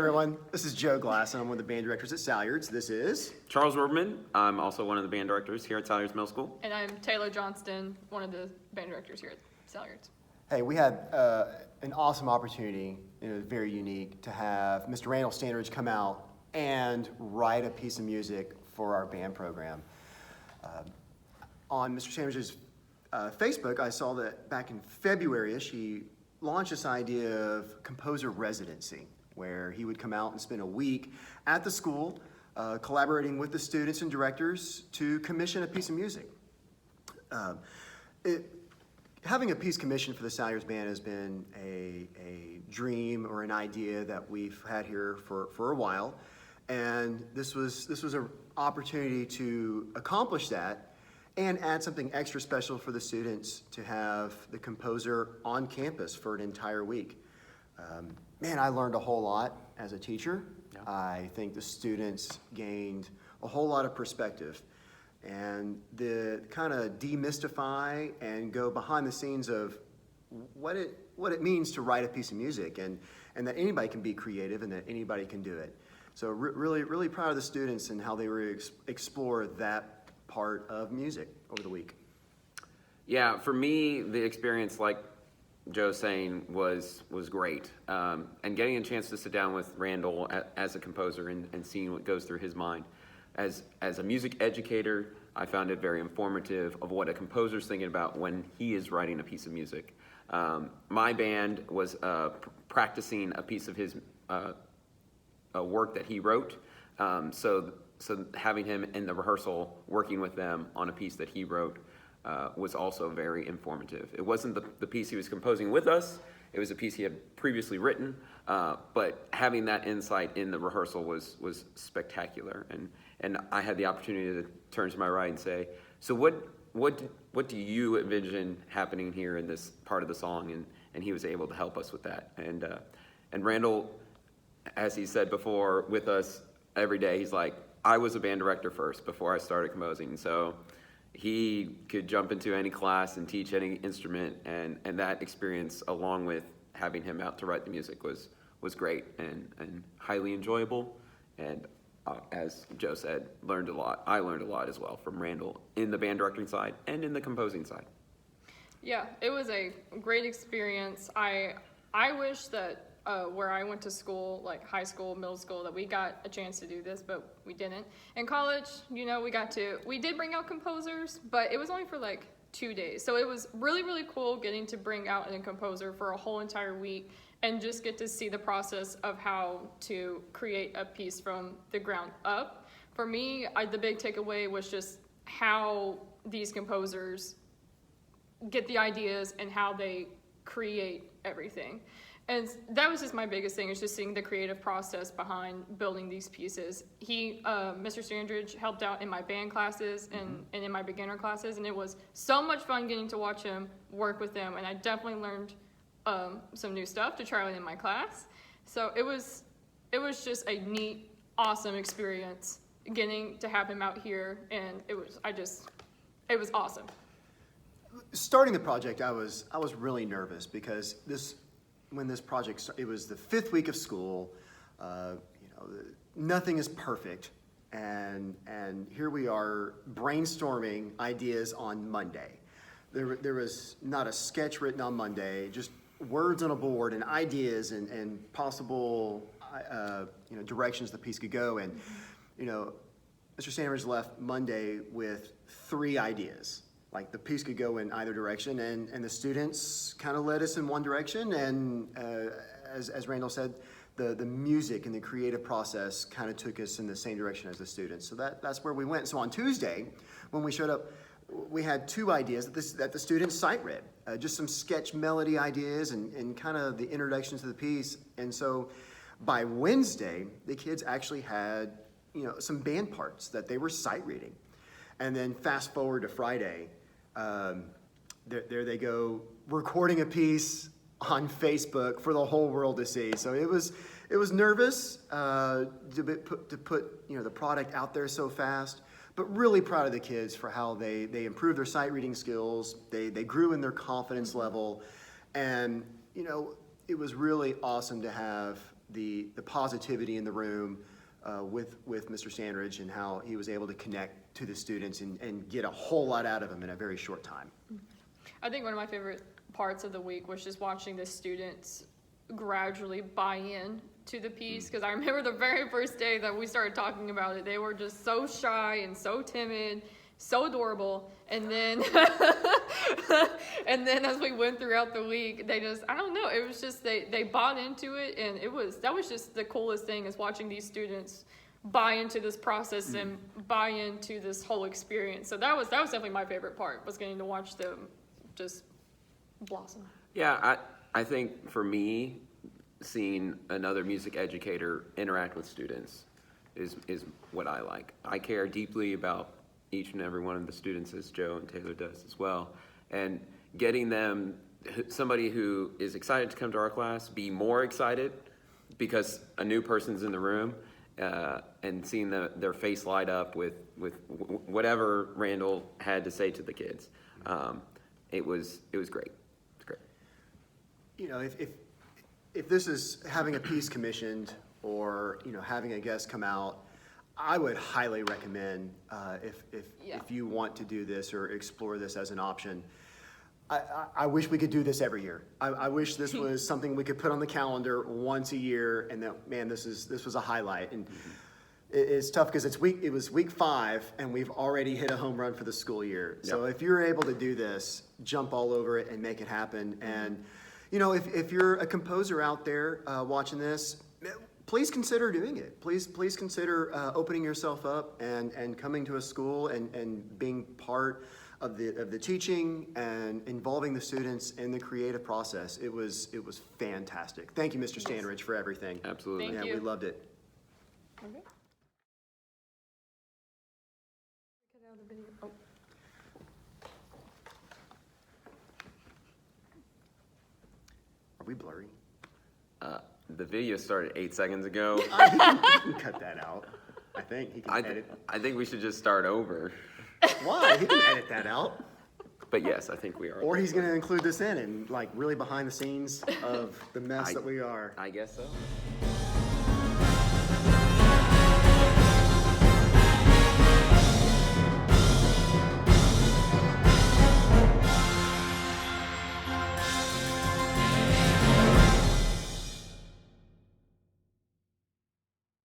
everyone. This is Joe Glass, and I'm one of the band directors at Salyards. This is Charles Werberman. I'm also one of the band directors here at Salyards Middle School. And I'm Taylor Johnston, one of the band directors here at Salyards. Hey, we had an awesome opportunity, very unique, to have Mr. Randall Standridge come out and write a piece of music for our band program. On Mr. Standridge's Facebook, I saw that back in February-ish, he launched this idea of composer residency, where he would come out and spend a week at the school collaborating with the students and directors to commission a piece of music. Having a piece commissioned for the Salyards Band has been a dream or an idea that we've had here for a while, and this was an opportunity to accomplish that and add something extra special for the students to have the composer on campus for an entire week. Man, I learned a whole lot as a teacher. Yeah. I think the students gained a whole lot of perspective, and the kind of demystify and go behind the scenes of what it means to write a piece of music, and that anybody can be creative and that anybody can do it. So really proud of the students and how they were explore that part of music over the week. Yeah, for me, the experience, like Joe's saying, was great. And getting a chance to sit down with Randall as a composer and seeing what goes through his mind. As a music educator, I found it very informative of what a composer's thinking about when he is writing a piece of music. My band was practicing a piece of his work that he wrote. So having him in the rehearsal, working with them on a piece that he wrote, was also very informative. It wasn't the piece he was composing with us, it was a piece he had previously written, but having that insight in the rehearsal was spectacular. And I had the opportunity to turn to my right and say, so what do you envision happening here in this part of the song? And he was able to help us with that. And Randall, as he said before, with us every day, he's like, I was a band director first before I started composing, so he could jump into any class and teach any instrument, and that experience, along with having him out to write the music, was great and highly enjoyable. And as Joe said, learned a lot. I learned a lot as well from Randall in the band directing side and in the composing side. Yeah, it was a great experience. I wish that where I went to school, like high school, middle school, that we got a chance to do this, but we didn't. In college, we did bring out composers, but it was only for like 2 days. So it was really cool getting to bring out a composer for a whole entire week and just get to see the process of how to create a piece from the ground up. For me, the big takeaway was just how these composers get the ideas and how they create everything. And that was just my biggest thing, is just seeing the creative process behind building these pieces. Mr. Standridge helped out in my band classes and in my beginner classes, and it was so much fun getting to watch him work with them, and I definitely learned some new stuff to try in my class. So it was just a neat, awesome experience getting to have him out here, and it was awesome. Starting the project, I was really nervous because when this project started, it was the 5th week of school. Nothing is perfect, and here we are brainstorming ideas on Monday. There was not a sketch written on Monday, just words on a board and ideas and possible directions the piece could go. And Mr. Sanders left Monday with 3 ideas. Like, the piece could go in either direction, and the students kind of led us in one direction, and as Randall said, the music and the creative process kind of took us in the same direction as the students. So that's where we went. So on Tuesday, when we showed up, we had 2 ideas that the students sight read, just some sketch melody ideas and kind of the introduction to the piece. And so by Wednesday, the kids actually had some band parts that they were sight reading. And then fast forward to Friday, there they go, recording a piece on Facebook for the whole world to see. So it was nervous to put the product out there so fast, but really proud of the kids for how they improved their sight reading skills. They grew in their confidence level, and it was really awesome to have the positivity in the room with Mr. Sandridge and how he was able to connect to the students and get a whole lot out of them in a very short time. I think one of my favorite parts of the week was just watching the students gradually buy in to the piece, because I remember the very first day that we started talking about it, they were just so shy and so timid, so adorable, and then and then as we went throughout the week, they just, I don't know, it was just they bought into it, and that was just the coolest thing, is watching these students buy into this process and buy into this whole experience. So that was definitely my favorite part, was getting to watch them just blossom. Yeah, I think for me, seeing another music educator interact with students is what I like. I care deeply about each and every one of the students, as Joe and Taylor does as well. And getting them, somebody who is excited to come to our class, be more excited because a new person's in the room, and seeing their face light up with whatever Randall had to say to the kids. It was great. It's great. You know, if this is having a piece commissioned or, you know, having a guest come out, I would highly recommend, if you want to do this or explore this as an option. I wish we could do this every year. I wish this was something we could put on the calendar once a year, and that, man, this was a highlight. And it's tough because it was week 5 and we've already hit a home run for the school year. So if you're able to do this, jump all over it and make it happen. And you know, if you're a composer out there watching this, please consider doing it. Please consider opening yourself up and coming to a school and being part of the teaching and involving the students in the creative process. It was fantastic. Thank you, Mr. Standridge, for everything. Absolutely. Thank Yeah, you. we loved it. Okay. Get out of the video. Oh. Are we blurry? The video started 8 seconds ago. He can cut that out. I think he can edit. I think we should just start over. Why? He can edit that out. But yes, I think we are. Or he's going to include this in and like really behind the scenes of the mess that we are. I guess so.